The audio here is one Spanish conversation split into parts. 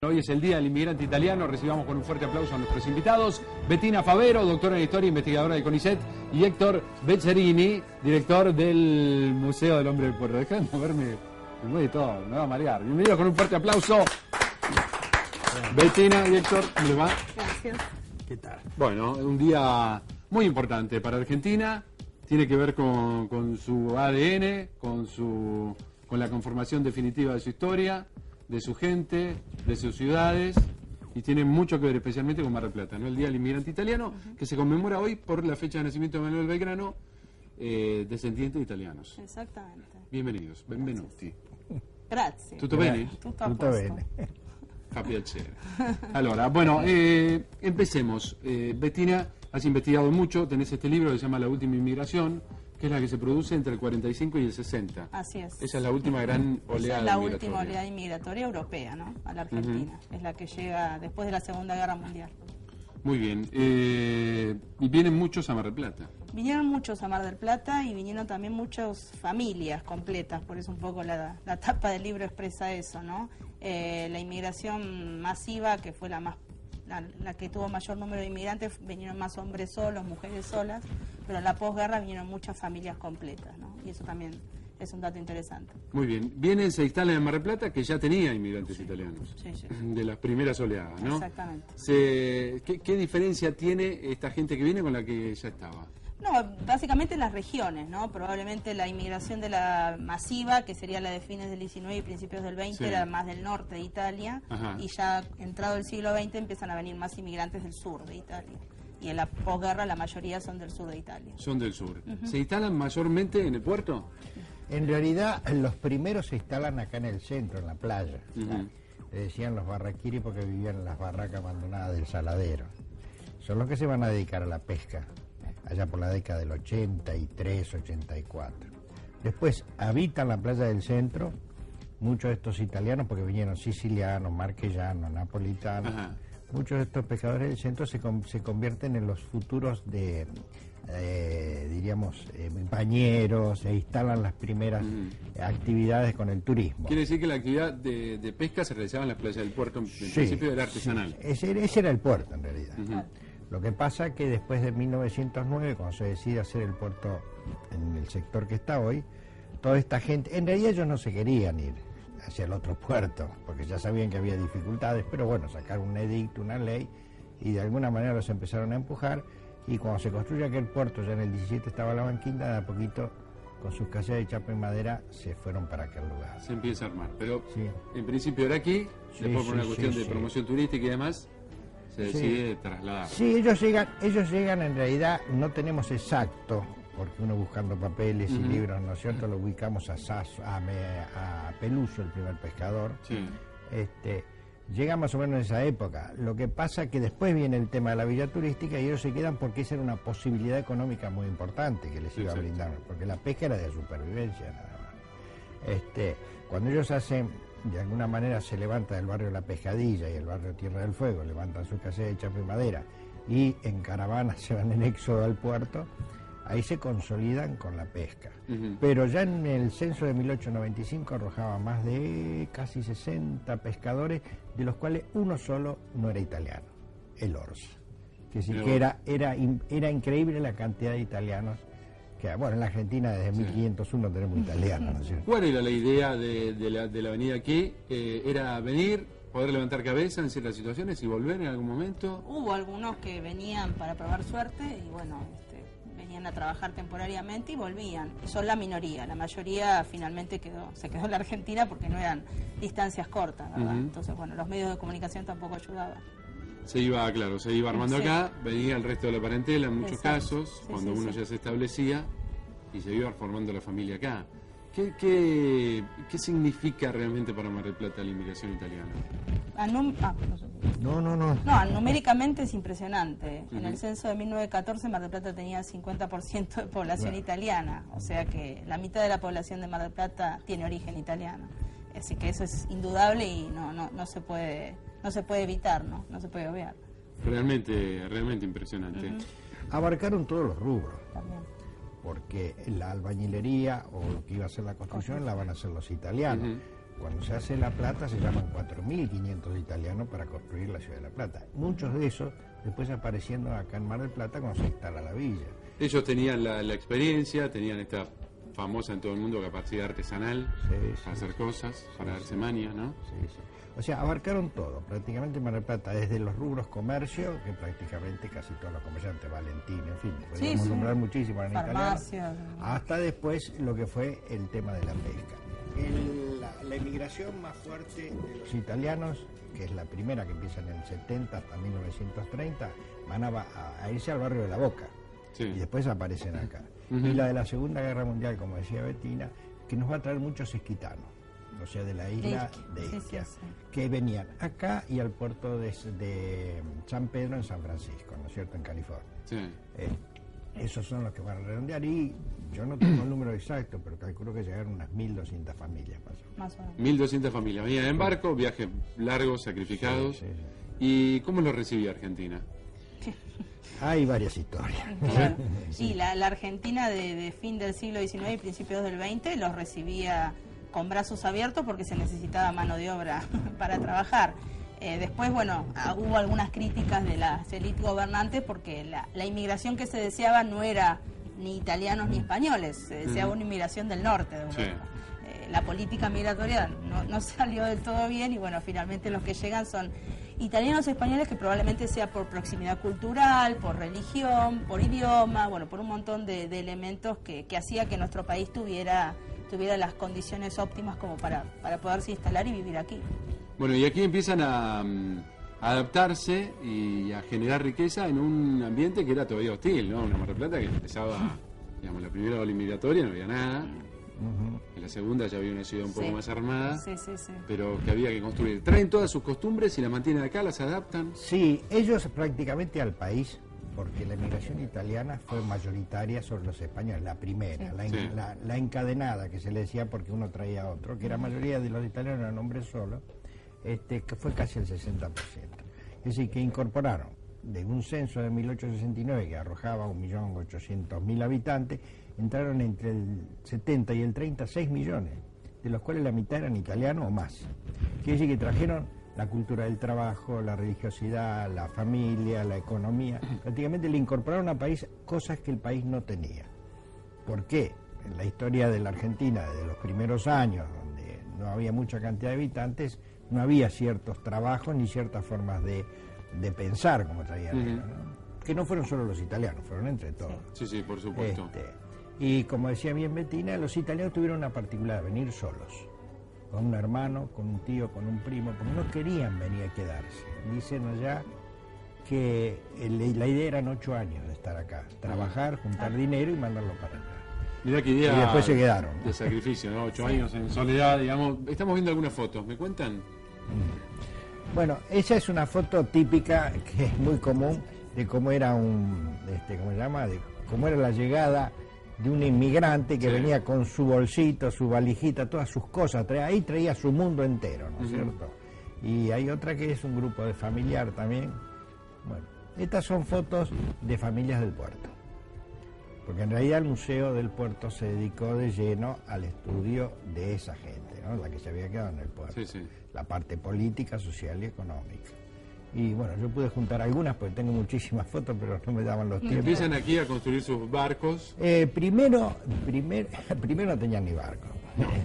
Hoy es el Día del Inmigrante Italiano, recibamos con un fuerte aplauso a nuestros invitados, Bettina Favero, doctora en Historia, investigadora del CONICET, y Héctor Beccherini, director del Museo del Hombre del Puerto. Dejá de moverme, me mueve todo, me va a marear. Bienvenidos con un fuerte aplauso. Bettina y Héctor, ¿cómo les va? Gracias. ¿Qué tal? Bueno, un día muy importante para Argentina, tiene que ver con su ADN, con la conformación definitiva de su historia, de su gente, de sus ciudades, y tiene mucho que ver especialmente con Mar del Plata, ¿no? El Día del Inmigrante Italiano, que se conmemora hoy por la fecha de nacimiento de Manuel Belgrano, descendiente de italianos. Esattamente. Bienvenidos, benvenuti. Grazie. Tutto bene? Tutto a posto. Fa piacere. Allora, bueno, empecemos. Bettina, has investigado mucho, tenés este libro que se llama La Última Inmigración, que es la que se produce entre el 45 y el 60. Así es. Esa es la última gran oleada Esa es la migratoria. última oleada inmigratoria europea, ¿no? A la Argentina. Es la que llega después de la Segunda Guerra Mundial. Muy bien. Y vienen muchos a Mar del Plata. Vinieron muchos a Mar del Plata y vinieron también muchas familias completas, por eso un poco la tapa del libro expresa eso, ¿no? La inmigración masiva, que fue la que tuvo mayor número de inmigrantes, vinieron más hombres solos, mujeres solas, pero en la posguerra vinieron muchas familias completas, ¿no? Y eso también es un dato interesante. Muy bien. Vienen, se instalan en Mar del Plata, que ya tenía inmigrantes italianos. Sí. De las primeras oleadas, ¿no? Exactamente. ¿Qué diferencia tiene esta gente que viene con la que ya estaba? No, básicamente las regiones, ¿no? Probablemente la inmigración de la masiva, que sería la de fines del 19 y principios del 20, Sí. era más del norte de Italia. Ajá. Y ya entrado el siglo XX empiezan a venir más inmigrantes del sur de Italia. Y en la posguerra la mayoría son del sur de Italia. Son del sur. ¿Se instalan mayormente en el puerto? En realidad, los primeros se instalan acá en el centro, en la playa. Ujú. Le decían los barraquiri porque vivían en las barracas abandonadas del saladero. Son los que se van a dedicar a la pesca, allá por la década del 83, 84. Después habitan la playa del centro, muchos de estos italianos, porque vinieron sicilianos, marquellanos, napolitanos. Ajá. Muchos de estos pescadores del centro se convierten en los futuros diríamos, bañeros, se instalan las primeras actividades con el turismo. Quiere decir que la actividad de pesca se realizaba en las playas del puerto, en principio era artesanal. Sí. Ese era el puerto, en realidad. Ujú. Lo que pasa que después de 1909, cuando se decide hacer el puerto en el sector que está hoy, toda esta gente, en realidad ellos no se querían ir hacia el otro puerto, porque ya sabían que había dificultades, pero bueno, sacaron un edicto, una ley, y de alguna manera los empezaron a empujar, y cuando se construye aquel puerto, ya en el 17 estaba la banquina, de a poquito, con sus casetas de chapa y madera, se fueron para aquel lugar. Se empieza a armar, pero Sí. en principio era aquí, Sí, después por una sí, cuestión sí, de sí. promoción turística y demás, se Sí. decide trasladar. Sí, ellos llegan en realidad, no tenemos exacto, porque uno buscando papeles y libros, ¿no es cierto?, lo ubicamos a Peluso, el primer pescador. Sí. Llega más o menos en esa época. Lo que pasa que después viene el tema de la villa turística y ellos se quedan porque esa era una posibilidad económica muy importante que les iba a Exacto. brindar, porque la pesca era de supervivencia nada más. Cuando ellos hacen, de alguna manera se levanta el barrio La Pescadilla y el barrio Tierra del Fuego, levantan su caseta de chapa y madera y en caravana se van en éxodo al puerto, ahí se consolidan con la pesca. Ujú. Pero ya en el censo de 1895 arrojaba más de casi 60 pescadores, de los cuales uno solo no era italiano, el Orsi. Que sí que era increíble la cantidad de italianos que, bueno, en la Argentina desde 1501 tenemos italianos, ¿no es cierto? ¿Cuál era la idea de la avenida aquí? ¿Era venir, poder levantar cabeza en ciertas situaciones y volver en algún momento? Hubo algunos que venían para probar suerte y bueno, venían a trabajar temporariamente y volvían. Son la minoría, la mayoría finalmente se quedó en la Argentina porque no eran distancias cortas, ¿verdad? Ujú. Entonces, bueno, los medios de comunicación tampoco ayudaban. Se iba armando Sí. acá, venía el resto de la parentela en muchos Exacto. casos, Sí, cuando sí, uno sí. ya se establecía y se iba formando la familia acá. ¿Qué significa realmente para Mar del Plata la inmigración italiana? No. Numéricamente es impresionante. En el censo de 1914 Mar del Plata tenía 50% de población italiana, o sea que la mitad de la población de Mar del Plata tiene origen italiano. Así que eso es indudable y no se puede evitar, no se puede obviar. Realmente impresionante. Abarcaron todos los rubros, También. porque la albañilería o lo que iba a ser la construcción la van a hacer los italianos. cuando se hace La Plata se llaman 4.500 italianos para construir la ciudad de La Plata. Muchos de esos después apareciendo acá en Mar del Plata cuando se instala la villa. Ellos tenían la experiencia, tenían esta famosa en todo el mundo capacidad artesanal para hacer cosas, para darse maña, ¿no? Sí, sí. O sea, abarcaron todo, prácticamente Mar del Plata, desde los rubros comercio, que prácticamente casi todos los comerciantes, Valentín, en fin, podríamos nombrar muchísimo en italiano, hasta después lo que fue el tema de la pesca. La emigración más fuerte de los italianos, que es la primera que empieza en el 70 hasta 1930, van a irse al barrio de La Boca, y después aparecen acá. Y la de la Segunda Guerra Mundial, como decía Bettina, que nos va a traer muchos esquitanos, o sea, de la isla de Ischia, que venían acá y al puerto de San Pedro en San Francisco, ¿no es cierto?, en California. Esos son los que van a redondear, y yo no tengo el número exacto, pero calculo que llegaron unas 1.200 familias más o menos. 1.200 familias, venían en barco, viajes largos, sacrificados. ¿Y cómo lo recibía Argentina? Hay varias historias. Claro. Sí, la Argentina de fin del siglo XIX y principios del XX los recibía con brazos abiertos porque se necesitaba mano de obra para trabajar. Después, bueno, hubo algunas críticas de las élites gobernantes porque la inmigración que se deseaba no era ni italianos ni españoles, se deseaba una inmigración del norte de Europa. La política migratoria no salió del todo bien y bueno, finalmente los que llegan son italianos y españoles, que probablemente sea por proximidad cultural, por religión, por idioma, bueno, por un montón de elementos que hacía que nuestro país tuviera las condiciones óptimas como para poderse instalar y vivir aquí. Bueno, y aquí empiezan a adaptarse y a generar riqueza en un ambiente que era todavía hostil, ¿no? Una Mar del Plata que empezaba, digamos, la primera ola migratoria, no había nada. En la segunda ya había una ciudad un poco más armada, pero que había que construir. Traen todas sus costumbres y las mantienen acá, las adaptan. Sí, ellos prácticamente al país, porque la inmigración italiana fue mayoritaria sobre los españoles, la primera, la encadenada, que se le decía porque uno traía a otro, que la mayoría de los italianos eran hombres solos, que fue casi el 60%. Es decir, que incorporaron de un censo de 1869 que arrojaba 1.800.000 habitantes, entraron entre el 70 y el 30 6 millones, de los cuales la mitad eran italianos o más. Quiere decir que trajeron la cultura del trabajo, la religiosidad, la familia, la economía, prácticamente le incorporaron al país cosas que el país no tenía. ¿Por qué? En la historia de la Argentina, desde los primeros años, donde no había mucha cantidad de habitantes, no había ciertos trabajos ni ciertas formas de pensar como traían ellos, ¿no? Que no fueron solo los italianos, fueron entre todos. Sí, por supuesto. Y como decía bien Bettina, los italianos tuvieron una particularidad, venir solos, con un hermano, con un tío, con un primo, porque no querían venir a quedarse. Dicen allá que la idea eran 8 años de estar acá, trabajar, juntar dinero y mandarlo para allá. Mirá qué idea. Y después se quedaron. De sacrificio, ¿no? 8 años en soledad, digamos. Estamos viendo algunas fotos, ¿me cuentan? Bueno, esa es una foto típica que es muy común de cómo era ¿cómo se llama? De cómo era la llegada de un inmigrante que venía con su bolsito, su valijita, todas sus cosas, ahí traía su mundo entero, ¿no es cierto? Y hay otra que es un grupo de familiar también. Bueno, estas son fotos de familias del puerto, porque en realidad el Museo del Puerto se dedicó de lleno al estudio de esa gente, ¿no? La que se había quedado en el puerto, la parte política, social y económica. Y bueno, yo pude juntar algunas porque tengo muchísimas fotos, pero no me daban los tiempos. Empiezan aquí a construir sus barcos. Primero no tenían ni barco,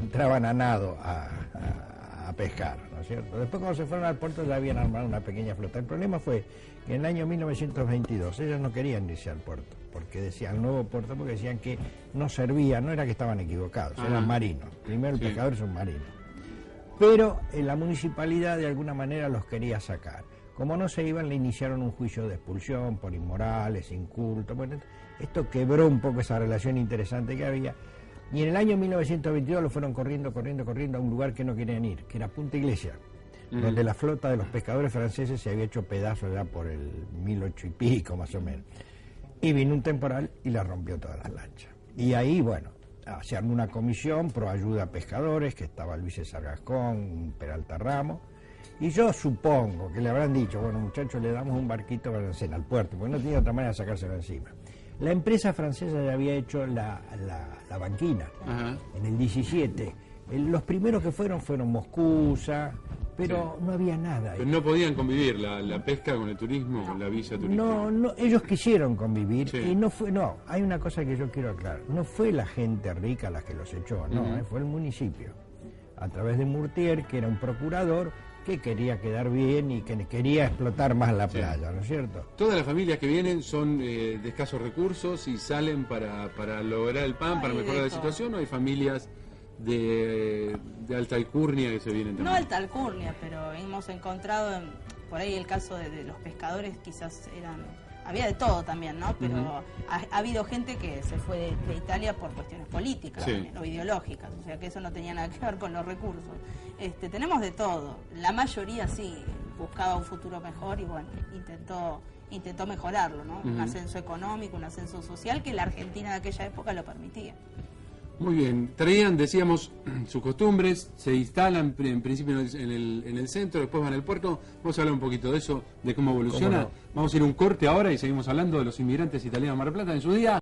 entraban a nado a pescar, ¿no es cierto? Después cuando se fueron al puerto ya habían armado una pequeña flota. El problema fue que en el año 1922 ellos no querían irse al puerto, porque decían, al nuevo puerto, porque decían que no servía, no era que estaban equivocados, eran marinos. Primero el pescador es un marino. Pero la municipalidad de alguna manera los quería sacar. Como no se iban, le iniciaron un juicio de expulsión por inmorales, incultos. Bueno, esto quebró un poco esa relación interesante que había. Y en el año 1922 lo fueron corriendo a un lugar que no querían ir, que era Punta Iglesia, donde la flota de los pescadores franceses se había hecho pedazos ya por el 1800 y pico, más o menos. Y vino un temporal y la rompió todas las lanchas. Y ahí, bueno, se armó una comisión pro ayuda a pescadores, que estaba Luis César Gascón, Peralta Ramos. Y yo supongo que le habrán dicho, bueno, muchachos, le damos un barquito para hacer al puerto, porque no tenía otra manera de sacárselo encima. La empresa francesa ya había hecho la banquina en el 17, Los primeros que fueron Moscusa, pero no había nada ahí. Pero no podían convivir la pesca con el turismo, con la villa turística. No, ellos quisieron convivir Sí. y hay una cosa que yo quiero aclarar, no fue la gente rica la que los echó, no, fue el municipio, a través de Murtier, que era un procurador que quería quedar bien y que quería explotar más la playa, ¿no es cierto? Todas las familias que vienen son de escasos recursos y salen para lograr el pan, para mejorar la situación, ¿o hay familias de alta alcurnia que se vienen también? No alta alcurnia, pero hemos encontrado por ahí el caso de los pescadores, quizás había de todo también, ¿no? Pero ha habido gente que se fue de Italia por cuestiones políticas también, o ideológicas, o sea que eso no tenía nada que ver con los recursos. Tenemos de todo, la mayoría sí buscaba un futuro mejor y bueno, intentó mejorarlo, ¿no? Un ascenso económico, un ascenso social que la Argentina de aquella época lo permitía. Muy bien, traían, decíamos, sus costumbres, se instalan en principio en el centro, después van al puerto. Vamos a hablar un poquito de eso, de cómo evoluciona. ¿Cómo no? Vamos a ir a un corte ahora y seguimos hablando de los inmigrantes italianos de Mar del Plata en su día.